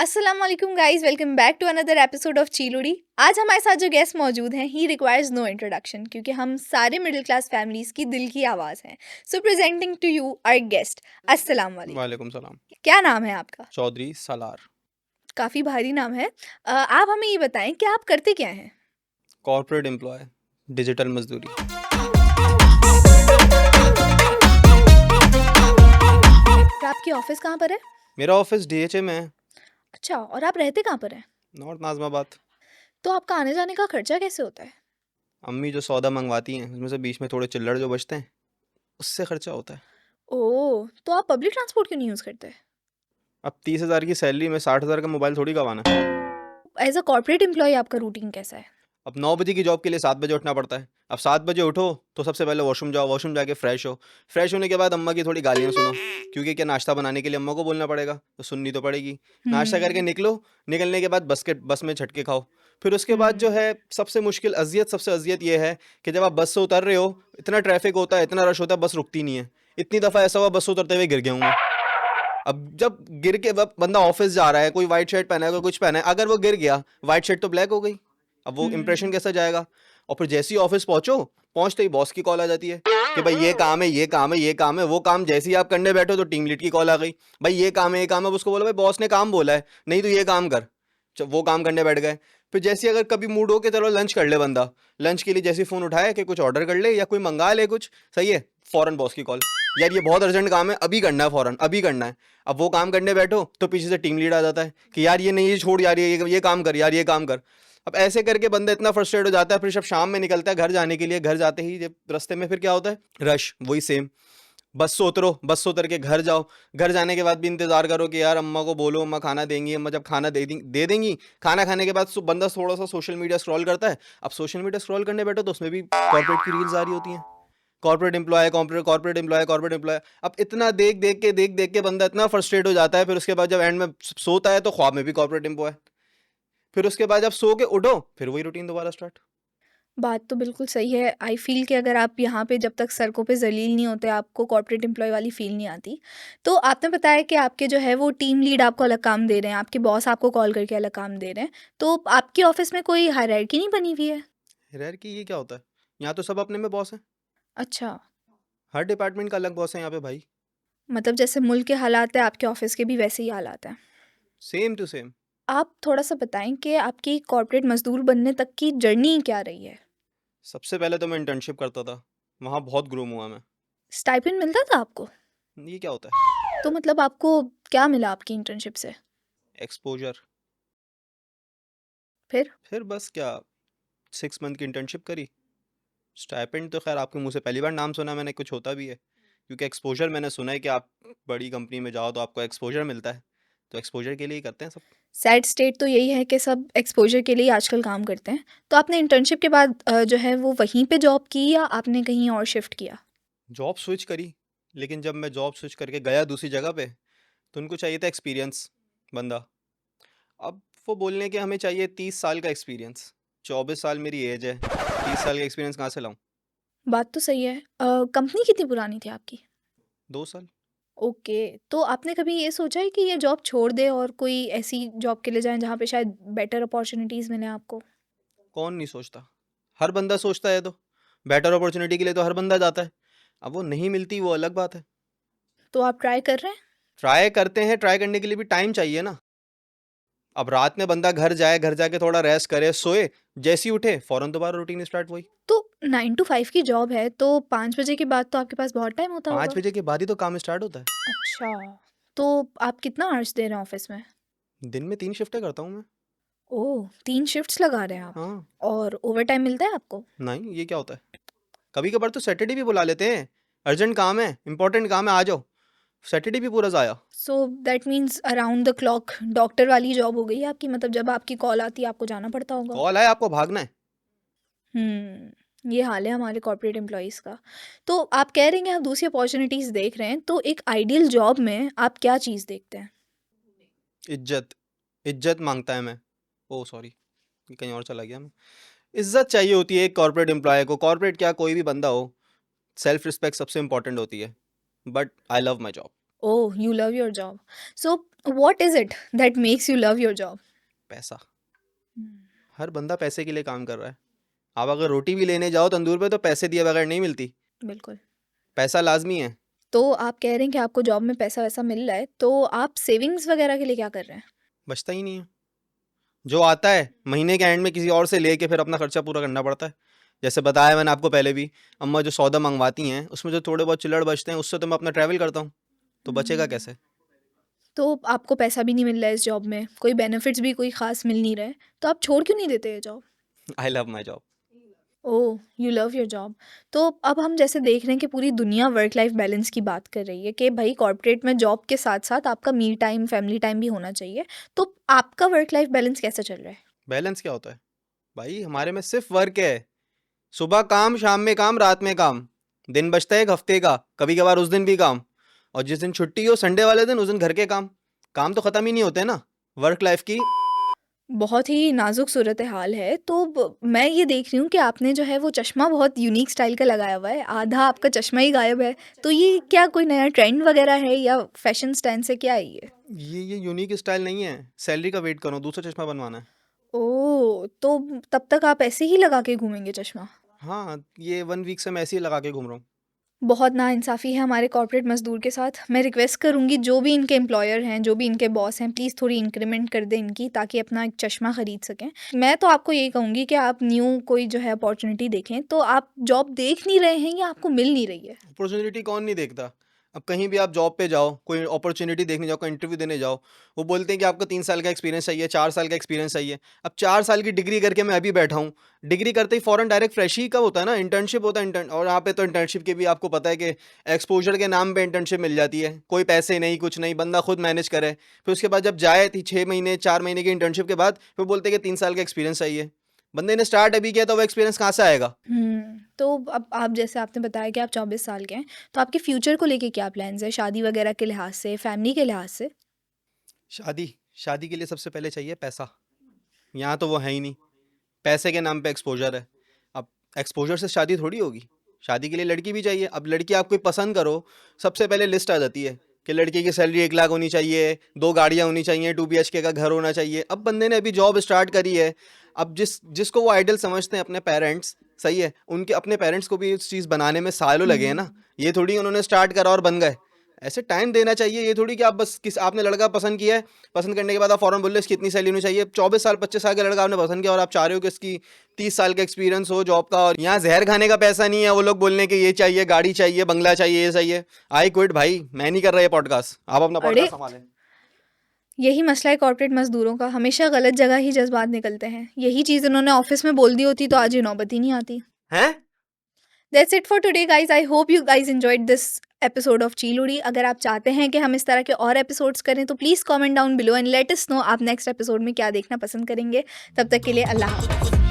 अस्सलाम वालेकुम guys, welcome back to another episode of चीलुड़ी। आज हमारे साथ जो गेस्ट मौजूद हैं ही रिक्वायर्स नो इंट्रोडक्शन क्योंकि हम सारे मिडिल क्लास फैमिलीज की दिल की आवाज़ हैं। So presenting to you our guest. अस्सलाम वालेकुम। वालेकुम सलाम। क्या नाम है आपका? चौधरी सालार। काफ़ी भारी नाम है। आप हमें ये बताएं कि आप करते क्या हैं? कॉर्पोरेट एम्प्लॉय, डिजिटल मजदूरी। और आपकी ऑफिस कहाँ पर है? मेरा ऑफिस डीएचए में है, अच्छा, और आप रहते कहाँ पर हैं? नॉर्थ नाजमाबाद। तो आपका आने जाने का खर्चा कैसे होता है? अम्मी जो सौदा मंगवाती हैं उसमें से बीच में थोड़े चिल्लड़ जो बचते हैं उससे खर्चा होता है। ओह, तो आप पब्लिक ट्रांसपोर्ट क्यों नहीं यूज़ करते? अब 30,000 की सैलरी में 60,000 का मोबाइल थोड़ी गवाना है। एज अ कॉर्पोरेट एम्प्लॉय आपका रूटीन कैसा है? अब 9 बजे की जॉब के लिए 7 बजे उठना पड़ता है। अब 7 बजे उठो तो सबसे पहले वॉशरूम जाओ, वॉशरूम जाके फ्रेश हो। फ्रेश होने के बाद अम्मा की थोड़ी गालियाँ सुनो, क्योंकि क्या नाश्ता बनाने के लिए अम्मा को बोलना पड़ेगा तो सुननी तो पड़ेगी। नाश्ता करके हम्म। निकलो, निकलने के बाद बस में झटके खाओ। फिर उसके बाद जो हम्म। है सबसे मुश्किल सबसे अजियत ये है कि जब आप बस से उतर रहे हो, इतना ट्रैफिक होता है, इतना रश होता है, बस रुकती नहीं है। इतनी दफ़ा ऐसा हुआ बस से उतरते हुए गिर गया हूँ मैं। अब जब गिर के बंदा ऑफिस जा रहा है, कोई वाइट शर्ट पहना है, कोई कुछ पहना है, अगर वो गिर गया, वाइट शर्ट तो ब्लैक हो गई। अब वो इंप्रेशन हम्म। कैसा जाएगा? और फिर जैसे ही ऑफिस पहुंचो, पहुंचते ही बॉस की कॉल आ जाती है कि भाई ये काम है, ये काम है, ये काम है। वो काम जैसे ही आप करने बैठो तो टीम लीड की कॉल आ गई, भाई ये काम है, ये काम है। अब उसको बोला भाई बॉस ने काम बोला है, नहीं तो ये काम कर। वो काम करने बैठ गए। फिर जैसे ही अगर कभी मूड हो के चलो लंच कर ले बंदा, लंच के लिए जैसे फ़ोन उठाए कि कुछ ऑर्डर कर ले या कोई मंगा ले कुछ, सही है, फ़ौरन बॉस की कॉल, यार ये बहुत अर्जेंट काम है, अभी करना है, फ़ौरन अभी करना है। अब वो काम करने बैठो तो पीछे से टीम लीड आ जाता है कि यार ये नहीं, ये छोड़ यार, ये काम कर यार, ये काम कर। अब ऐसे करके बंदा इतना फ्रस्ट्रेट हो जाता है। फिर जब शाम में निकलता है घर जाने के लिए, घर जाते ही जब रास्ते में फिर क्या होता है, रश, वही सेम। बस से उतरो, बस से उतर के घर जाओ। घर जाने के बाद भी इंतजार करो कि यार अम्मा को बोलो, अम्मा खाना देंगी। अम्मा जब खाना दे देंगी, खाना खाने के बाद बंदा थोड़ा सा सोशल मीडिया स्क्रॉल करता है। अब सोशल मीडिया स्क्रॉल करने बैठो तो उसमें भी कॉर्पोरेट की रील्स आ रही होती हैं, corporate employee, corporate employee, corporate employee. अब इतना देख देख के बंदा इतना फ्रस्ट्रेट हो जाता है। फिर उसके बाद जब एंड में सोता है तो ख्वाब में भी कॉर्पोरेट एम्प्लॉय। फिर उसके बाद जब सो के उठो फिर वही रूटीन दोबारा स्टार्ट। बात तो बिल्कुल सही है। आई फ़ील कि अगर आप यहाँ पे जब तक सड़कों पे ज़लील नहीं होते, आपको कॉर्पोरेट एम्प्लॉयी वाली फ़ील नहीं आती। तो आपने बताया कि आपके जो है वो टीम लीड आपको अलग काम दे रहे हैं, आपके बॉस आपको कॉल करके अलग काम दे रहे हैं। तो आपके ऑफ़िस में कोई हायरार्की नहीं बनी हुई है? रैर की ये क्या होता है? यहाँ तो सब अपने में बॉस है। अच्छा, हर डिपार्टमेंट का अलग बॉस है यहाँ पे भाई। मतलब जैसे मुल्क के हालात हैं, आपके ऑफ़िस के भी वैसे ही हालात हैं। Same to same. आप थोड़ा-सा बताएँ कि आपकी कॉर्पोरेट मज़दूर बनने तक की जर्नी क्या रही है? सबसे पहले तो मैं इंटर्नशिप करता था, वहाँ बहुत ग्रूम हुआ मैं। स्टाइपेंड मिलता था आपको? ये क्या होता है? तो मतलब आपको क्या मिला आपकी इंटर्नशिप से? एक्सपोजर। फिर? फिर बस क्या, 6 मंथ की इंटर्नशिप करी। स्टाइपेंड तो खैर आपके मुंह से पहली बार नाम सुना मैंने, कुछ होता भी है। क्योंकि एक्सपोजर मैंने सुना है कि आप बड़ी कंपनी में जाओ तो आपको एक्सपोजर मिलता है, तो एक्सपोजर के लिए ही करते हैं सब। सैड स्टेट तो यही है कि सब एक्सपोज़र के लिए आजकल काम करते हैं। तो आपने इंटर्नशिप के बाद जो है वो वहीं पे जॉब की या आपने कहीं और शिफ्ट किया? जॉब स्विच करी, लेकिन जब मैं जॉब स्विच करके गया दूसरी जगह पे तो उनको चाहिए था एक्सपीरियंस बंदा। अब वो बोलने के हमें चाहिए 30 साल का एक्सपीरियंस। 24 साल मेरी एज है, 30 साल का एक्सपीरियंस कहाँ से लाऊं? बात तो सही है। कंपनी कितनी पुरानी थी आपकी? 2 साल। ओके, तो आपने कभी ये सोचा है कि ये जॉब छोड़ दें और कोई ऐसी जॉब के लिए जाएँ जहाँ पे शायद बेटर अपॉर्च्युनिटीज़ मिलें आपको? कौन नहीं सोचता, हर बंदा सोचता है। तो बेटर अपॉर्चुनिटी के लिए तो हर बंदा जाता है। अब वो नहीं मिलती वो अलग बात है। तो आप ट्राई कर रहे हैं? ट्राई करते हैं, ट्राई करने के लिए भी टाइम चाहिए ना। अब रात में बंदा घर जाए, घर जाके थोड़ा रेस्ट करे, सोए, जैसे ही उठे फौरन दोबारा रूटीन स्टार्ट वही। तो 9 टू 5 की जॉब है, तो 5 बजे के बाद तो आपके पास बहुत टाइम होता पाँच होगा? बजे के बाद ही तो काम स्टार्ट होता है। अच्छा, तो आप कितना आवर्स दे रहे हैं ऑफ़िस में? दिन में 3 शिफ्टें करता हूँ मैं। ओह! 3 शिफ्ट्स लगा रहे हैं आप। हाँ। और ओवरटाइम मिलता है आपको? नहीं, ये क्या होता है? कभी कभार तो सैटरडे भी बुला लेते हैं, अर्जेंट काम है, इंपॉर्टेंट काम है, आ जाओ। सैटरडे भी पूरा जाया। So that means around the clock doctor वाली जॉब हो गई है आपकी, मतलब जब आपकी कॉल आती है आपको जाना पड़ता होगा। कॉल आए आपको भागना है। ये हाल है हमारे कॉर्पोरेट एम्प्लॉइज़ का। तो आप कह रहे हैं कि आप दूसरी अपॉर्च्युनिटीज़ देख रहे हैं, तो एक आइडियल जॉब में आप क्या चीज़ देखते हैं? इज्जत, इज्जत मांगता है मैं। ओ सॉरी, ये कहीं और चला गया मैं। इज्जत चाहिए होती है एक कॉर्पोरेट एम्प्लॉय को, कॉर्पोरेट क्या कोई भी बंदा हो। सेल्फ रिस्पेक्ट सबसे इंपॉर्टेंट होती है। But I love my job. Oh! You love your job. So what is it that makes you love your job? पैसा। हर बंदा पैसे के लिए काम कर रहा है। आप अगर रोटी भी लेने जाओ तंदूर पे तो पैसे दिए बगैर नहीं मिलती। बिल्कुल। पैसा लाज़मी है। तो आप कह रहे हैं कि आपको जॉब में पैसा-वैसा मिल रहा है, तो आप सेविंग्स वगैरह के लिए क्या कर रहे हैं? बचता ही नहीं है। जो आता है महीने के एंड में किसी और से लेके फिर अपना खर्चा पूरा करना पड़ता है। जैसे बताया मैंने आपको पहले भी, अम्मा जो सौदा मंगवाती हैं उसमें जो थोड़े बहुत चिल्लड़ बचते हैं उससे तो मैं अपना ट्रैवल करता हूँ। तो बचेगा हुँ। कैसे? तो आपको पैसा भी नहीं मिल रहा है इस जॉब में, कोई बेनिफिट्स भी कोई ख़ास मिल नहीं रहे, तो आप छोड़ क्यों नहीं देते ये job? I love my job. Oh! You love your job. तो अब हम जैसे देख रहे हैं कि पूरी दुनिया वर्क लाइफ बैलेंस की बात कर रही है कि भई कॉर्पोरेट में जॉब के साथ-साथ आपका मी टाइम, फैमिली टाइम भी होना चाहिए। तो आपका वर्क लाइफ बैलेंस कैसा चल रहा है? बैलेंस क्या होता है? भाई हमारे में सिर्फ वर्क है। सुबह काम, शाम में काम, रात में काम। दिन बचता है एक हफ्ते का, कभी कभार उस दिन भी काम। और जिस दिन छुट्टी हो संडे वाले दिन, उस दिन घर के काम। काम तो खत्म ही नहीं होते ना वर्क लाइफ की। बहुत ही नाज़ुक सूरत-ए-हाल है। तो मैं ये देख रही हूँ कि आपने जो है वो चश्मा बहुत यूनिक स्टाइल का लगाया हुआ है। आधा आपका चश्मा ही गायब है। तो ये क्या कोई नया ट्रेंड वगैरह है या फैशन स्टाइल से क्या है ये? ये यूनिक स्टाइल नहीं है। सैलरी का वेट करो, दूसरा चश्मा बनवाना है। ओह! तो तब तक आप ऐसे ही लगा के घूमेंगे चश्मा? हाँ, ये 1 वीक से मैं ऐसे ही लगा के घूम रहा हूँ। बहुत नाइंसाफ़ी है हमारे कॉर्पोरेट मज़दूर के साथ। मैं रिक्वेस्ट करूँगी जो भी इनके एम्प्लॉयर हैं, जो भी इनके बॉस हैं, प्लीज़ थोड़ी इंक्रीमेंट कर दें इनकी ताकि अपना एक चश्मा खरीद सकें। मैं तो आपको यही कहूँगी कि आप न्यू कोई जो है अपॉर्च्युनिटी देखें। तो आप जॉब देख नहीं रहे हैं या आपको मिल नहीं रही है? अपॉर्चुनिटी कौन नहीं देखता। अब कहीं भी आप जॉब पे जाओ, कोई अपॉर्चुनिटी देखने जाओ, कोई इंटरव्यू देने जाओ, वो बोलते हैं कि आपको 3 साल का एक्सपीरियंस चाहिए, 4 साल का एक्सपीरियंस चाहिए। अब 4 साल की डिग्री करके मैं अभी बैठा हूँ। डिग्री करते ही फ़ौरन डायरेक्ट फ्रेश ही कब होता है ना, इंटर्नशिप होता है। इंटर्न और यहाँ पे तो इंटर्नशिप के भी आपको पता है कि एक्सपोज़र के नाम पे इंटर्नशिप मिल जाती है। कोई पैसे नहीं, कुछ नहीं, बंदा खुद मैनेज करे। फिर उसके बाद जब जाए ती 6 महीने, 4 महीने की इंटर्नशिप के बाद फिर बोलते हैं कि 3 साल का एक्सपीरियंस चाहिए। बंदे ने स्टार्ट अभी किया तो वो एक्सपीरियंस कहाँ से आएगा? तो अब आप जैसे आपने बताया कि आप 24 साल के हैं, तो आपके फ्यूचर को लेके क्या प्लान्स हैं? शादी वगैरह के लिहाज़ से, फैमिली के लिहाज़ से? शादी, शादी के लिए सबसे पहले चाहिए पैसा। यहाँ तो वो है ही नहीं। पैसे के नाम पे एक्सपोज़र है। अब एक्सपोज़र से शादी थोड़ी होगी। शादी के लिए लड़की भी चाहिए। अब लड़की आप कोई पसंद करो, सबसे पहले लिस्ट आ जाती है कि लड़की की सैलरी 1 लाख होनी चाहिए, 2 गाड़ियाँ होनी चाहिए, 2 बीएचके का घर होना चाहिए। अब बंदे ने अभी जॉब स्टार्ट करी है। अब जिसको वो आइडल समझते हैं अपने पेरेंट्स, सही है, उनके अपने पेरेंट्स को भी इस चीज़ बनाने में सालों लगे हैं हुँ। ना। ये थोड़ी उन्होंने स्टार्ट करा और बन गए। ऐसे टाइम देना चाहिए। ये थोड़ी कि आप बस आपने लड़का पसंद किया है, पसंद करने के बाद आप फ़ौरन बोल रहे हो इसकी इतनी सैलरी होनी चाहिए। 24 साल 25 साल का लड़का आपने पसंद किया और आप चाह रहे हो कि इसकी 30 साल का एक्सपीरियंस हो जॉब का। और यहाँ जहर खाने का पैसा नहीं है। वो लोग बोलने के ये चाहिए, गाड़ी चाहिए, बंगला चाहिए, ये चाहिए। आई क्विट भाई, मैं नहीं कर रहा ये पॉडकास्ट। आप अपना अरे! पॉडकास्ट संभालें। यही मसला है कॉर्पोरेट मज़दूरों का, हमेशा गलत जगह ही जज़्बात निकलते हैं। यही चीज़ इन्होंने ऑफ़िस में बोल दी होती तो आज ये नौबत ही नहीं आती। हैं? That's it for today guys. I hope you guys enjoyed this episode of चीलूड़ी। अगर आप चाहते हैं कि हम इस तरह के और एपिसोड्स करें तो please comment down below and let us know आप नेक्स्ट एपिसोड में क्या देखना पसंद करेंगे। तब तक के लिए अल्लाह हाफ़िज़।